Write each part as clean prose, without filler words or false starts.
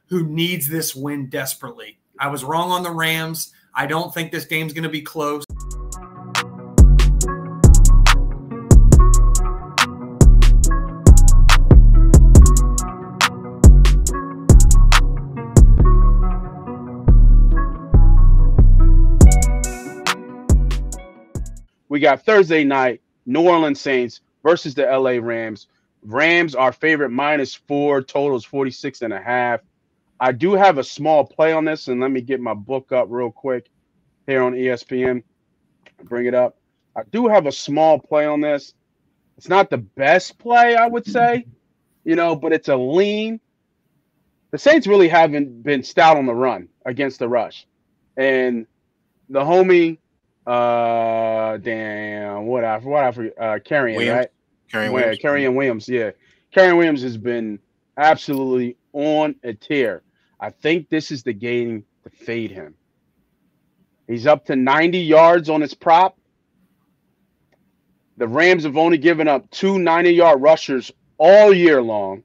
who needs this win desperately. I was wrong on the Rams. I don't think this game's going to be close. We got Thursday night, New Orleans Saints versus the LA Rams. Rams are favorite -4, totals 46.5. I do have a small play on this, and let me get my book up real quick here on ESPN. Bring it up. I do have a small play on this. It's not the best play, I would say, but it's a lean. The Saints really haven't been stout on the run against the rush. And the homie, Carrion, Williams. right? Carrion Williams, yeah. Carrion Williams has been absolutely on a tear. I think this is the game to fade him. He's up to 90 yards on his prop. The Rams have only given up 2 90-yard rushers all year long.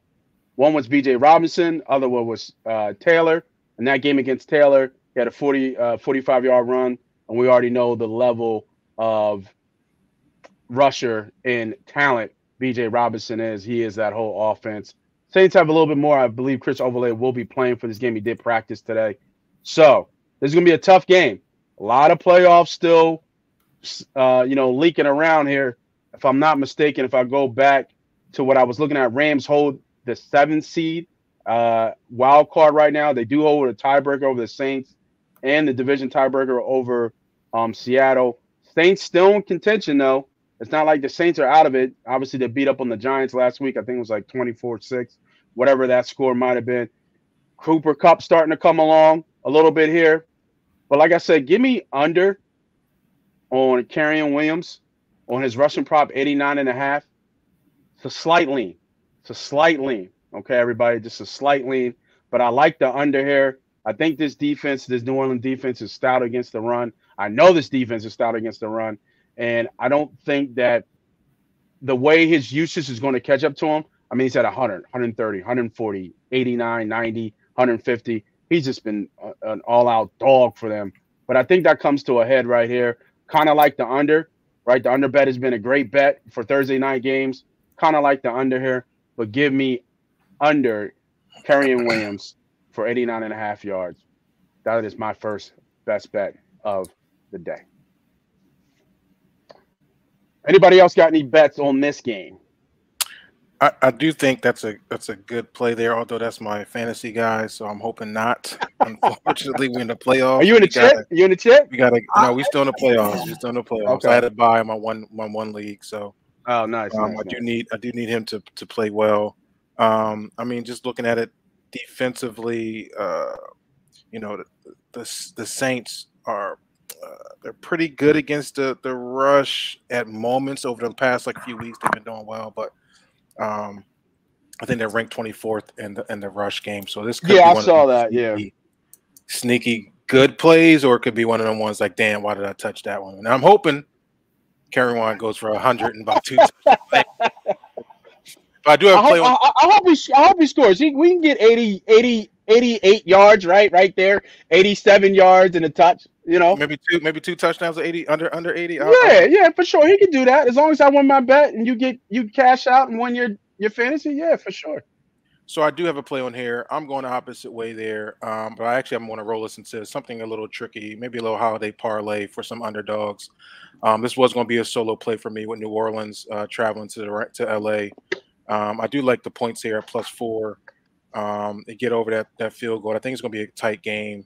One was B.J. Robinson. Other one was Taylor. In that game against Taylor, he had a 45-yard run. And we already know the level of rusher and talent B.J. Robinson is. He is that whole offense. Saints have a little bit more. I believe Chris Overlay will be playing for this game. He did practice today. So this is going to be a tough game. A lot of playoffs still, leaking around here. If I'm not mistaken, if I go back to what I was looking at, Rams hold the 7th seed wild card right now. They do hold a tiebreaker over the Saints and the division tiebreaker over Seattle. Saints still in contention, though. It's not like the Saints are out of it. Obviously, they beat up on the Giants last week. I think it was like 24-6, whatever that score might have been. Cooper Kupp starting to come along a little bit here. But like I said, give me under on Carrion Williams on his rushing prop, 89.5. It's a slight lean. Okay, everybody, just a slight lean. But I like the under here. I think this New Orleans defense is stout against the run. I know this defense is stout against the run. And I don't think that the way his usage is going to catch up to him. I mean, he's at 100, 130, 140, 89, 90, 150. He's just been an all-out dog for them. But I think that comes to a head right here. Kind of like the under, right? The under bet has been a great bet for Thursday night games. Kind of like the under here. But give me under Carrion Williams for 89.5 yards. That is my first best bet of the day. Anybody else got any bets on this game? I do think that's a good play there, although that's my fantasy guy, so I'm hoping not. Unfortunately, we're in the playoffs. Are you in the chip? You in the chip? No, we still in the playoffs. We're still in the playoffs. Okay. I had to buy my one league, so nice. I do need him to play well. I mean, just looking at it defensively, the Saints are they're pretty good against the rush at moments. Over the past few weeks, they've been doing well, but I think they're ranked 24th in the rush game. So this could be I one saw of that. Sneaky good plays, or it could be one of them ones like, damn, why did I touch that one? And I'm hoping Carrion goes for 100 and about 2. But I do have a play on. I hope he scores. We can get 88 yards right there, 87 yards and a touch. Maybe two touchdowns at 80 under 80. Yeah, for sure. He can do that as long as I win my bet and you cash out and win your fantasy. Yeah, for sure. So I do have a play on here. I'm going the opposite way there, but I'm going to roll this into something a little tricky, maybe a little holiday parlay for some underdogs. This was going to be a solo play for me with New Orleans traveling to LA. I do like the points here at +4. They get over that field goal. I think it's going to be a tight game.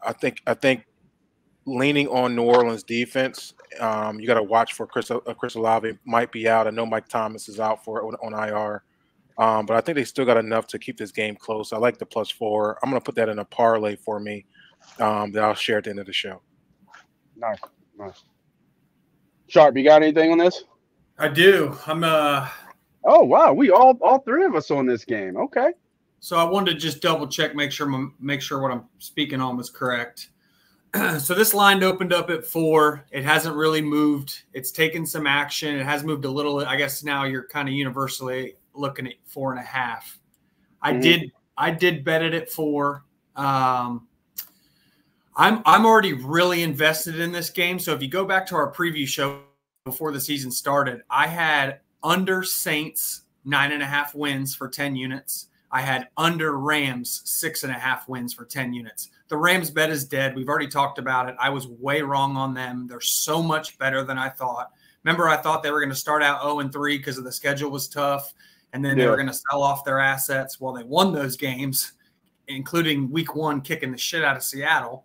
I think leaning on New Orleans defense, you got to watch for Chris Olave might be out. I know Mike Thomas is out for it on IR, but I think they still got enough to keep this game close. I like the +4. I'm going to put that in a parlay for me that I'll share at the end of the show. Nice. Sharp, you got anything on this? I do. Oh wow, we all three of us on this game. Okay. So I wanted to just double check, make sure what I'm speaking on was correct. So this line opened up at 4. It hasn't really moved. It's taken some action. It has moved a little. I guess now you're kind of universally looking at 4.5. I did I did bet it at 4. I'm already really invested in this game. So if you go back to our preview show before the season started, I had under Saints 9.5 wins for 10 units. I had under Rams 6.5 wins for 10 units. The Rams bet is dead. We've already talked about it. I was way wrong on them. They're so much better than I thought. Remember, I thought they were going to start out 0-3 because of the schedule was tough, and then they were going to sell off their assets. Well, they won those games, including week 1 kicking the shit out of Seattle.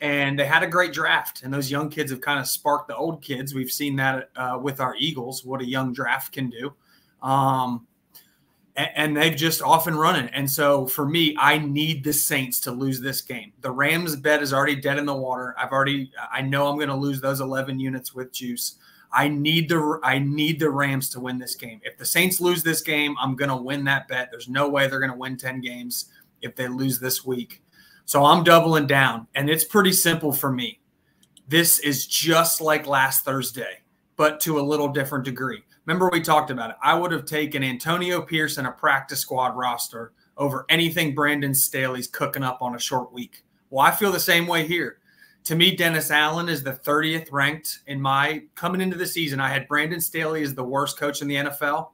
And they had a great draft, and those young kids have kind of sparked the old kids. We've seen that with our Eagles, what a young draft can do. And they've just off and running. And so for me, I need the Saints to lose this game. The Rams bet is already dead in the water. I know I'm going to lose those 11 units with juice. I need the Rams to win this game. If the Saints lose this game, I'm going to win that bet. There's no way they're going to win 10 games if they lose this week. So I'm doubling down, and it's pretty simple for me. This is just like last Thursday, but to a little different degree. Remember we talked about it. I would have taken Antonio Pierce and a practice squad roster over anything Brandon Staley's cooking up on a short week. Well, I feel the same way here. To me, Dennis Allen is the 30th ranked in my – coming into the season, I had Brandon Staley as the worst coach in the NFL.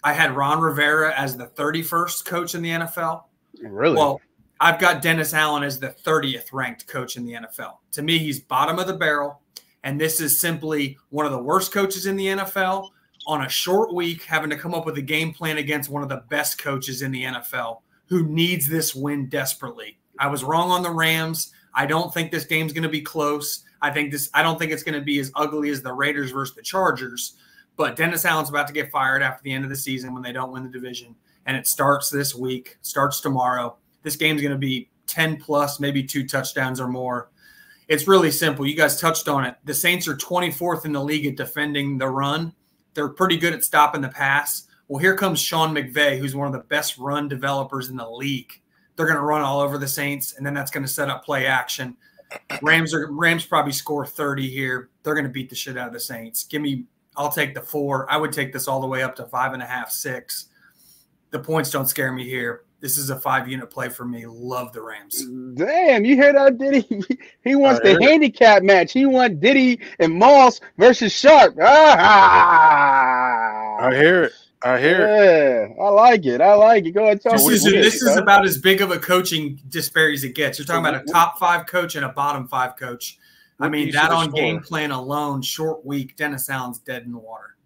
I had Ron Rivera as the 31st coach in the NFL. Really? Well, I've got Dennis Allen as the 30th ranked coach in the NFL. To me, he's bottom of the barrel, and this is simply one of the worst coaches in the NFL on a short week having to come up with a game plan against one of the best coaches in the NFL who needs this win desperately. I was wrong on the Rams. I don't think this game's going to be close. I don't think it's going to be as ugly as the Raiders versus the Chargers, but Dennis Allen's about to get fired after the end of the season when they don't win the division, and it starts this week, starts tomorrow. This game's going to be 10+, maybe 2 touchdowns or more. It's really simple. You guys touched on it. The Saints are 24th in the league at defending the run. They're pretty good at stopping the pass. Well, here comes Sean McVay, who's one of the best run developers in the league. They're going to run all over the Saints, and then that's going to set up play action. Rams probably score 30 here. They're going to beat the shit out of the Saints. I'll take the 4. I would take this all the way up to 5.5, 6. The points don't scare me here. This is a 5-unit play for me. Love the Rams. Damn, you hear that, Diddy? He wants the handicap match. He wants Diddy and Moss versus Sharp. Ah! I hear it. Yeah, I like it. Go ahead. This is about as big of a coaching disparity as it gets. You're talking about a top 5 coach and a bottom 5 coach. I mean, that on game plan alone, short week, Dennis Allen's dead in the water.